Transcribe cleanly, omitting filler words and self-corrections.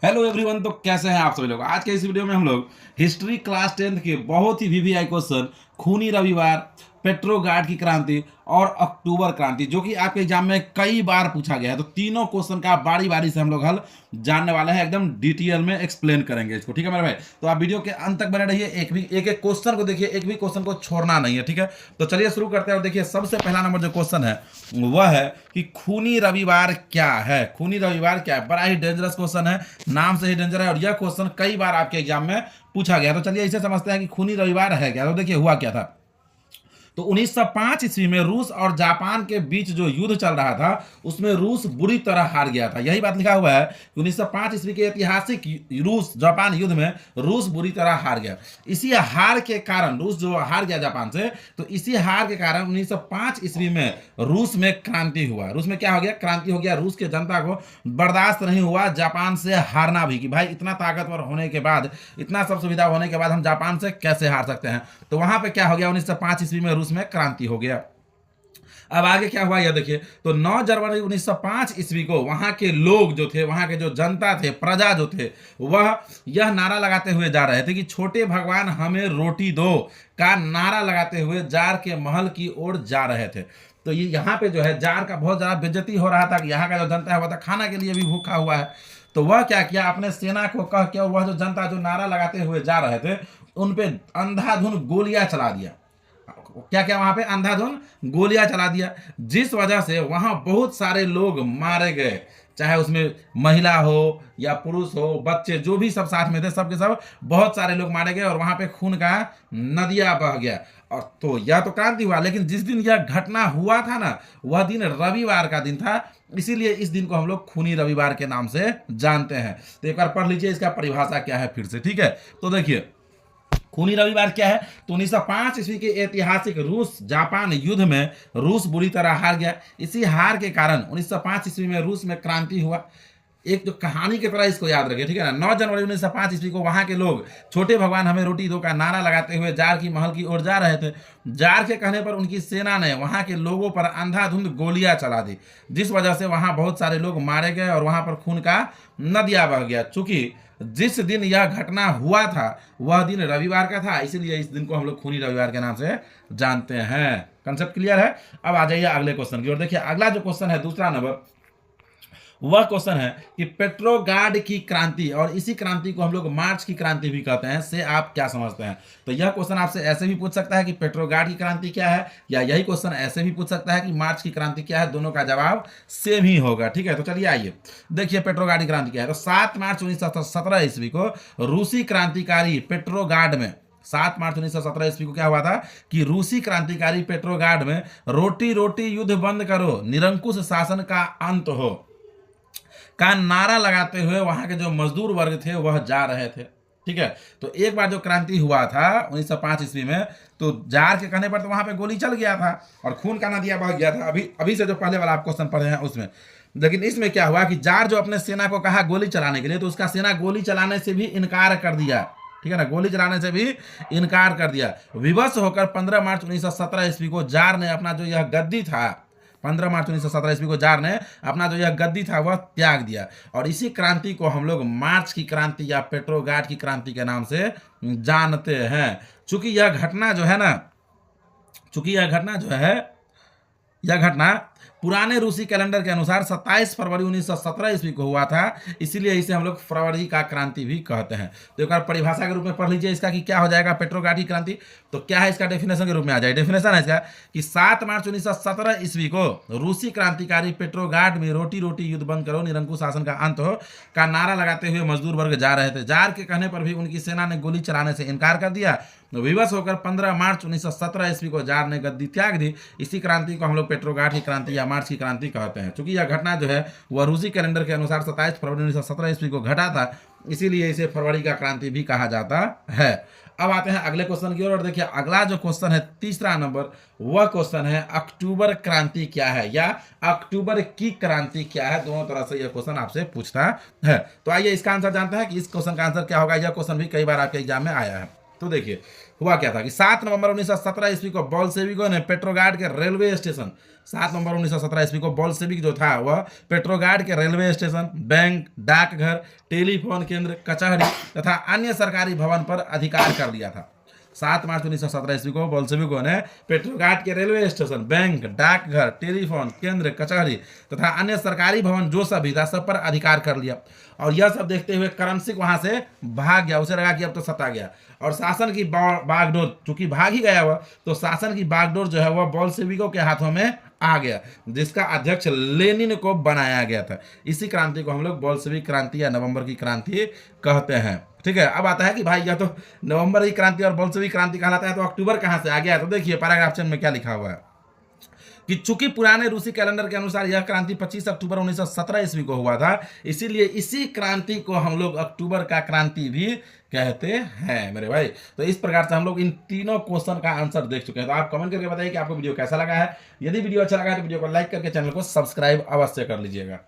Hello everyone. तो कैसे हैं आप सभी लोग। आज के इस वीडियो में हम लोग हिस्ट्री क्लास 10th के बहुत ही वीवीआई क्वेश्चन, खूनी रविवार, पेट्रोगार्ड की क्रांति और अक्टूबर क्रांति, जो कि आपके एग्जाम में कई बार पूछा गया है, तो तीनों क्वेश्चन का बारी बारी से हम लोग हल जानने वाले हैं, एकदम डिटेल में एक्सप्लेन करेंगे इसको। ठीक है मेरे भाई, तो आप वीडियो के अंत तक बने रहिए, एक एक क्वेश्चन को देखिए, एक भी क्वेश्चन को छोड़ना नहीं है। ठीक है, तो चलिए शुरू करते हैं। और देखिए सबसे पहला नंबर जो क्वेश्चन है वह है कि खूनी रविवार क्या है। खूनी रविवार क्या है, बड़ा ही डेंजरस क्वेश्चन है, नाम से ही डेंजर है, और यह क्वेश्चन कई बार आपके एग्जाम में पूछा गया। तो चलिए इसे समझते हैं कि खूनी रविवार है क्या। तो देखिए हुआ क्या था। तो 1905 ईस्वी में रूस और जापान के बीच जो युद्ध चल रहा था उसमें रूस बुरी तरह हार गया था। यही बात लिखा हुआ है कि 1905 ईस्वी के ऐतिहासिक रूस जापान युद्ध में रूस बुरी तरह हार गया। इसी हार के कारण रूस जो हार गया जापान से, तो इसी हार के कारण 1905 ईस्वी में रूस में क्रांति हुआ। रूस में क्या हो गया, क्रांति हो गया। रूस के जनता को बर्दाश्त नहीं हुआ जापान से हारना भी, कि भाई इतना ताकतवर होने के बाद, इतना सब सुविधा होने के बाद हम जापान से कैसे हार सकते हैं। तो वहां पे क्या हो गया, 1905 ईस्वी में रूस में क्रांति हो गया। अब आगे क्या हुआ यह देखिए। तो 9 जनवरी 1905 ईस्वी को वहां के लोग जो थे, वहां के जो जनता थे, प्रजा जो थे, वह यह नारा लगाते हुए जा रहे थे कि छोटे भगवान हमें रोटी दो का नारा लगाते हुए जार के महल की ओर जा रहे थे। तो ये यहाँ पे जो है जार का बहुत ज्यादा बेइज्जती हो रहा था कि यहाँ का जो जनता है वह तो खाना के लिए भी भूखा हुआ है। तो वह क्या किया, अपने सेना को कह के वह जो जनता जो नारा लगाते हुए जा रहे थे उन पे अंधाधुंध गोलियां चला दिया। क्या क्या वहां पे अंधाधुंध गोलियां चला दिया, जिस वजह से वहां बहुत सारे लोग मारे गए, चाहे उसमें महिला हो या पुरुष हो, बच्चे जो भी सब साथ में थे, सब के सब बहुत सारे लोग मारे गए और वहां पे खून का नदिया बह गया। और तो यह तो क्रांति हुआ, लेकिन जिस दिन यह घटना हुआ था ना, वह दिन रविवार का दिन था, इसीलिए इस दिन को हम लोग खूनी रविवार के नाम से जानते हैं। तो एक बार पढ़ लीजिए इसका परिभाषा क्या है फिर से। ठीक है, तो देखिए खूनी रविवार क्या है। तो 1905 ईस्वी के ऐतिहासिक रूस जापान युद्ध में रूस बुरी तरह हार गया। इसी हार के कारण 1905 ईस्वी में रूस में क्रांति हुआ। एक जो कहानी की तरह इसको याद रखिए, ठीक है ना। 9 जनवरी 1905 ईस्वी को वहां के लोग छोटे भगवान हमें रोटी दो का नारा लगाते हुए जार की महल की ओर जा रहे थे। जार के कहने पर उनकी सेना ने वहां के लोगों पर अंधाधुंध गोलियां चला दी, जिस वजह से वहां बहुत सारे लोग मारे गए और वहां पर खून का नदिया बह गया। चूंकि जिस दिन यह घटना हुआ था वह दिन रविवार का था, इसलिए इस दिन को हम लोग खूनी रविवार के नाम से जानते हैं। कंसेप्ट क्लियर है। अब आ जाइए अगले क्वेश्चन की ओर। देखिए अगला जो क्वेश्चन है दूसरा नंबर, वह क्वेश्चन है कि पेट्रोगार्ड की क्रांति, और इसी क्रांति को हम लोग मार्च की क्रांति भी कहते हैं, से आप क्या समझते हैं। तो यह क्वेश्चन आपसे ऐसे भी पूछ सकता है कि पेट्रोगार्ड की क्रांति क्या है, या यही क्वेश्चन ऐसे भी पूछ सकता है कि मार्च की क्रांति क्या है। दोनों का जवाब सेम ही होगा। ठीक है, तो चलिए आइए देखिए पेट्रोगार्ड की क्रांति क्या है। तो 7 मार्च 1917 ईस्वी को रूसी क्रांतिकारी पेट्रोगार्ड में, 7 मार्च 1917 ईस्वी को क्या हुआ था कि रूसी क्रांतिकारी पेट्रोगार्ड में रोटी रोटी युद्ध बंद करो, निरंकुश शासन का अंत हो का नारा लगाते हुए वहां के जो मजदूर वर्ग थे वह जा रहे थे। ठीक है, तो एक बार जो क्रांति हुआ था 1905 ईस्वी में, तो जार के कहने पर तो वहां पे गोली चल गया था और खून का नदिया बह गया था, अभी अभी से जो पहले वाला आप क्वेश्चन पढ़े हैं उसमें। लेकिन इसमें क्या हुआ कि जार जो अपने सेना को कहा गोली चलाने के लिए, तो उसका सेना गोली चलाने से भी इनकार कर दिया। ठीक है ना, गोली चलाने से भी इनकार कर दिया। विवश होकर 15 मार्च 1917 ईस्वी को जार ने अपना जो यह गद्दी था, 15 मार्च 1917 ईस्वी को जार ने अपना जो यह गद्दी था वह त्याग दिया। और इसी क्रांति को हम लोग मार्च की क्रांति या पेट्रोगार्ड की क्रांति के नाम से जानते हैं। चूंकि यह घटना जो है ना, चूंकि यह घटना पुराने रूसी कैलेंडर के अनुसार 27 फरवरी 1917 ईस्वी को हुआ था, इसीलिए इसे हम लोग फरवरी का क्रांति भी कहते हैं। तो एक बार परिभाषा के रूप में पढ़ लीजिए इसका कि क्या हो जाएगा पेट्रोगार्ड की क्रांति। तो क्या है इसका डेफिनेशन के रूप में आ जाए। डेफिनेशन है इसका कि 7 मार्च 1917 ईस्वी को रूसी क्रांतिकारी पेट्रोगार्ड में रोटी रोटी युद्ध बंद करो, निरंकुश शासन का अंत हो का नारा लगाते हुए मजदूर वर्ग जा रहे थे। जार के कहने पर भी उनकी सेना ने गोली चलाने से इनकार कर दिया। विवश होकर 15 मार्च 1917 ईस्वी को जार ने गद्दी त्याग दी। इसी क्रांति को हम लोग पेट्रोगार्ड की क्रांति या मार्च की क्रांति कहते हैं। क्योंकि यह घटना जो है वह रूसी कैलेंडर के अनुसार 27 फरवरी 1917 ईस्वी को घटा था, इसीलिए इसे फरवरी का क्रांति भी कहा जाता है। अब आते हैं अगले क्वेश्चन की ओर। और देखिए अगला जो क्वेश्चन है तीसरा नंबर, वह क्वेश्चन है अक्टूबर क्रांति क्या है या अक्टूबर की क्रांति क्या है। दोनों तरह से यह क्वेश्चन आपसे पूछता है। तो आइए इसका आंसर जानते हैं कि इस क्वेश्चन का आंसर क्या होगा। यह क्वेश्चन भी कई बार आपके एग्जाम में आया है। तो देखिए हुआ क्या था कि 7 नवंबर 1917 ईस्वी को बोल्शेविकों ने पेट्रोग्राड के रेलवे स्टेशन 7 नवंबर 1917 ईस्वी को बोल्शेविक जो था वह पेट्रोग्राड के रेलवे स्टेशन, बैंक, डाकघर, टेलीफोन केंद्र, कचहरी तथा अन्य सरकारी भवन पर अधिकार कर लिया था। 7 मार्च 1917 ईस्वी को बोल्शेविकों ने पेट्रोग्राड के रेलवे स्टेशन, बैंक, डाकघर, टेलीफोन केंद्र, कचहरी तथा अन्य सरकारी भवन जो सभी था सब पर अधिकार कर लिया। और यह सब देखते हुए करमसिक वहां से भाग गया, उसे लगा कि अब तो सत्ता गया और शासन की बागडोर, चूंकि भाग ही गया वह, तो शासन की बागडोर जो है वह बोल्शेविकों के हाथों में आ गया, जिसका अध्यक्ष लेनिन को बनाया गया था। इसी क्रांति को हम लोग बोल्शेविक क्रांति या नवंबर की क्रांति कहते हैं। ठीक है, अब आता है कि भाई यह तो नवंबर की क्रांति और बोल्शेविक क्रांति कहलाता है, तो अक्टूबर कहां से आ गया है? तो देखिए पैराग्राफ चंद में क्या लिखा हुआ है कि चूंकि पुराने रूसी कैलेंडर के अनुसार यह क्रांति 25 अक्टूबर 1917 ईस्वी को हुआ था, इसीलिए इसी क्रांति को हम लोग अक्टूबर का क्रांति भी कहते हैं मेरे भाई। तो इस प्रकार से हम लोग इन तीनों क्वेश्चन का आंसर देख चुके हैं। तो आप कमेंट करके बताइए कि आपको वीडियो कैसा लगा है। यदि वीडियो अच्छा लगा है तो वीडियो को लाइक करके चैनल को सब्सक्राइब अवश्य कर लीजिएगा।